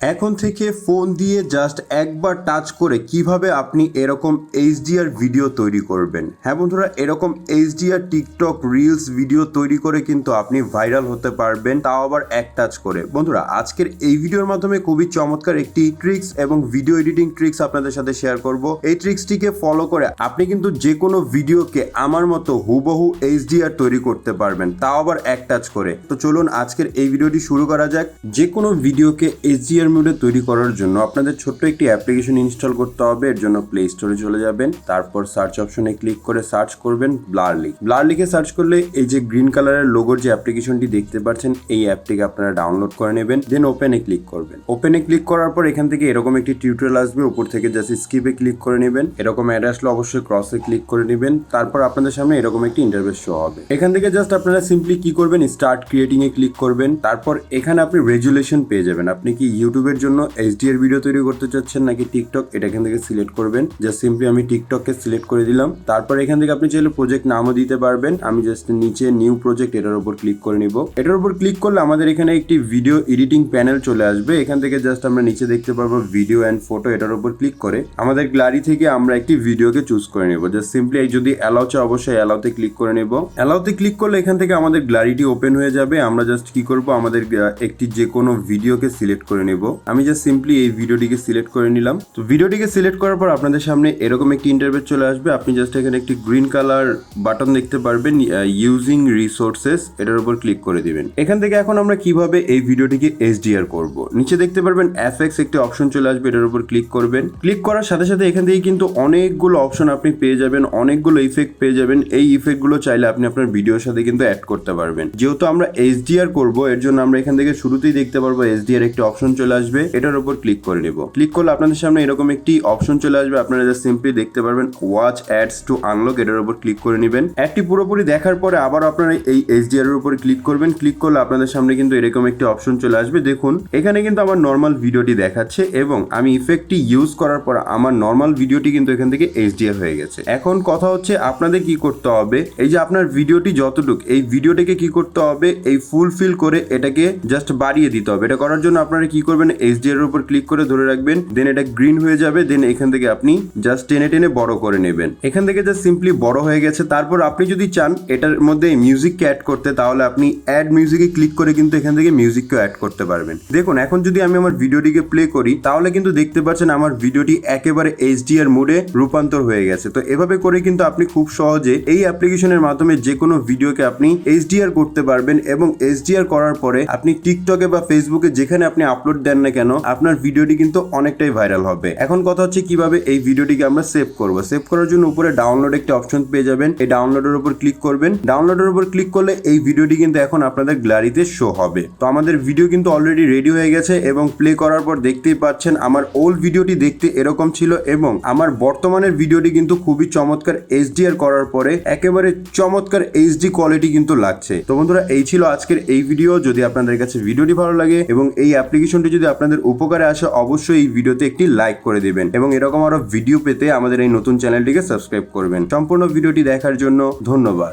এখন থেকে ফোন দিয়ে জাস্ট একবার টাচ করে কিভাবে আপনি এরকম এইচডিআর ভিডিও তৈরি করবেন। হ্যাঁ বন্ধুরা, এরকম এইচডিআর টিকটক রিলস ভিডিও তৈরি করে কিন্তু আপনি ভাইরাল হতে পারবেন, তাও আবার এক টাচ করে। বন্ধুরা, আজকের এই ভিডিওর মাধ্যমে খুবই চমৎকার একটি ট্রিক্স এবং ভিডিও এডিটিং ট্রিক্স আপনাদের সাথে শেয়ার করব। এই ট্রিক্সটিকে ফলো করে আপনি কিন্তু যে কোনো ভিডিওকে আমার মতো হুবহু এইচডিআর তৈরি করতে পারবেন, তাও আবার এক টাচ করে। তো চলুন আজকের এই ভিডিওটি শুরু করা যাক। যে কোনো ভিডিওকে এইচডিআর মোডে তৈরি করার জন্য আপনাদের ছোট্ট একটি অ্যাপ্লিকেশন ইনস্টল করতে হবে। এর জন্য প্লে স্টোরে চলে যাবেন, তারপর সার্চ অপশনে ক্লিক করে সার্চ করবেন ব্লারলি। ব্লারলিকে সার্চ করলে এই যে গ্রিন কালারের লোগোর যে অ্যাপ্লিকেশনটি দেখতে পাচ্ছেন, এই অ্যাপটিকে আপনারা ডাউনলোড করে নেবেন। দেন ওপেনে ক্লিক করবেন। ওপেনে ক্লিক করার পর এখান থেকে এরকম একটি টিউটোরিয়াল আসবে, উপর থেকে জাস্ট স্কিপে ক্লিক করে নেবেন। এরকম অ্যাড আসলে অবশ্যই ক্রসে ক্লিক করে নেবেন। তারপর আপনাদের সামনে এরকম একটি ইন্টারফেস শো হবে। এখান থেকে জাস্ট আপনারা সিম্পলি কি করবেন, স্টার্ট ক্রিয়েটিং এ ক্লিক করবেন। তারপর এখানে আপনি রেজুলেশন পেয়ে যাবেন। আপনি কি ইউটিউবের জন্য এইচডিআর ভিডিও তৈরি করতে চাচ্ছেন নাকি টিকটক, এটা এখান থেকে সিলেক্ট করবেন। জাস্ট সিম্পলি আমি টিকটককে সিলেক্ট করে দিলাম। তারপর এখান থেকে আপনি চাইলে প্রজেক্ট নামও দিতে পারবেন। আমি জাস্ট নিচে নিউ প্রজেক্ট এটার উপর ক্লিক করে নিব। এটার উপর ক্লিক করলে আমাদের এখানে একটি ভিডিও এডিটিং প্যানেল চলে আসবে। এখান থেকে জাস্ট আমরা নিচে দেখতে পারবো ভিডিও অ্যান্ড ফটো। এটার উপর ক্লিক করে আমাদের গ্যালারি থেকে আমরা একটি ভিডিওকে চুজ করে নেব। জাস্ট সিম্পলি যদি অ্যালাউ চাই অবশ্যই অ্যালাউতে ক্লিক করে নেব। অ্যালাউতে ক্লিক করলে এখান থেকে আমাদের গ্যালারিটি ওপেন হয়ে যাবে। আমরা জাস্ট কি করব, আমাদের একটি যে কোনো ভিডিওকে সিলেক্ট করে নেব। আমি জাস্ট সিম্পলি এই ভিডিওটিকে সিলেক্ট করে নিলাম। তো ভিডিওটিকে সিলেক্ট করার পর আপনাদের সামনে এরকম একটি ইন্টারফেস চলে আসবে। আপনি জাস্ট এখানে একটি গ্রিন কালার বাটন দেখতে পারবেন, ইউজিং রিসোর্সেস, এটার উপর ক্লিক করে দিবেন। এখান থেকে এখন আমরা কিভাবে এই ভিডিওটিকে এইচডিআর করব, নিচে দেখতে পারবেন এফএক্স একটি অপশন চলে আসবে, এটার উপর ক্লিক করবেন। ক্লিক করার সাথে সাথে এখান থেকে কিন্তু অনেকগুলো অপশন আপনি পেয়ে যাবেন, অনেকগুলো ইফেক্ট পেয়ে যাবেন। এই ইফেক্টগুলো চাইলে আপনি আপনার ভিডিওর সাথে কিন্তু অ্যাড করতে পারবেন। যেহেতু আমরা এইচডিআর করব, এর জন্য আমরা এখান থেকে শুরুতেই দেখতে পারবো এইচডিআর একটি অপশন চলে আসবে, এটার উপর ক্লিক করে নেব। ক্লিক করলে আপনাদের সামনে এরকম একটি অপশন চলে আসবে। আপনারা জাস্ট সিম্পলি দেখতে পারবেন ওয়াচ অ্যাডস টু আনলক, এটার উপর ক্লিক করে নেবেন। অ্যাডটি পুরোপুরি দেখার পরে আবার আপনারা এই এইচডিআর এর উপর ক্লিক করবেন। ক্লিক করলে আপনাদের সামনে কিন্তু এরকম একটি অপশন চলে আসবে। দেখুন এখানে কিন্তু আমার নর্মাল ভিডিওটি দেখাচ্ছে এবং আমি ইফেক্টটি ইউজ করার পর আমার নর্মাল ভিডিওটি কিন্তু এখান থেকে এইচডিআর হয়ে গেছে। এখন কথা হচ্ছে আপনাদের কি করতে হবে, এই যে আপনার ভিডিওটি যতটুকু, এই ভিডিওটাকে কি করতে হবে, এই ফুলফিল করে এটাকে জাস্ট বাড়িয়ে দিতে হবে। এটা করার জন্য আপনারা কি করবেন, এইচডিআর এর উপর ক্লিক করে ধরে রাখবেন। দেন এটা গ্রিন হয়ে যাবে। দেন এখান থেকে আপনি জাস্ট টেনে টেনে বড় করে নেবেন। এখান থেকে জাস্ট সিম্পলি বড় হয়ে গেছে। তারপর আপনি যদি চান এটার মধ্যে মিউজিককে অ্যাড করতে, তাহলে আপনি অ্যাড মিউজিকে ক্লিক করে কিন্তু এখান থেকে মিউজিককেও অ্যাড করতে পারবেন। দেখুন এখন যদি আমি আমার ভিডিওটিকে প্লে করি, তাহলে কিন্তু দেখতে পাচ্ছেন আমার ভিডিওটি একেবারে এইচডিআর মোডে রূপান্তর হয়ে গেছে। তো এভাবে করে কিন্তু আপনি খুব সহজে এই অ্যাপ্লিকেশনের মাধ্যমে যে কোনো ভিডিওকে আপনি এইচডিআর করতে পারবেন এবং এইচডিআর করার পরে আপনি টিকটকে বা ফেসবুকে যেখানে আপনি আপলোড দেন না কেন, আপনার ভিডিওটি কিন্তু অনেকটাই ভাইরাল হবে। এখন কথা হচ্ছে কিভাবে এই ভিডিওটিকে আমরা সেভ করব। সেভ করার জন্য উপরে ডাউনলোড একটি অপশন পেয়ে যাবেন, এই ডাউনলোডের উপর ক্লিক করবেন। ডাউনলোডের উপর ক্লিক করলে এই ভিডিওটি কিন্তু এখন আপনাদের গ্যালারিতে শো হবে। তো আমাদের ভিডিও কিন্তু অলরেডি রেডি হয়ে গেছে এবং প্লে করার পর দেখতেই পাচ্ছেন আমার ওল্ড ভিডিওটি দেখতে এরকম ছিল এবং আমার বর্তমানের ভিডিওটি কিন্তু খুবই চমৎকার এইচডিআর করার পরে একেবারে চমৎকার এইচডি কোয়ালিটি কিন্তু লাগছে। তো বন্ধুরা, এই ছিল আজকের এই ভিডিও। যদি আপনাদের কাছে ভিডিওটি ভালো লাগে এবং এই অ্যাপ্লিকেশনটি যদি আপনাদের উপকারে আসে, অবশ্যই এই ভিডিওতে একটি লাইক করে দিবেন এবং এরকম আরো ভিডিও পেতে আমাদের এই নতুন চ্যানেলটিকে সাবস্ক্রাইব করবেন। সম্পূর্ণ ভিডিওটি দেখার জন্য ধন্যবাদ।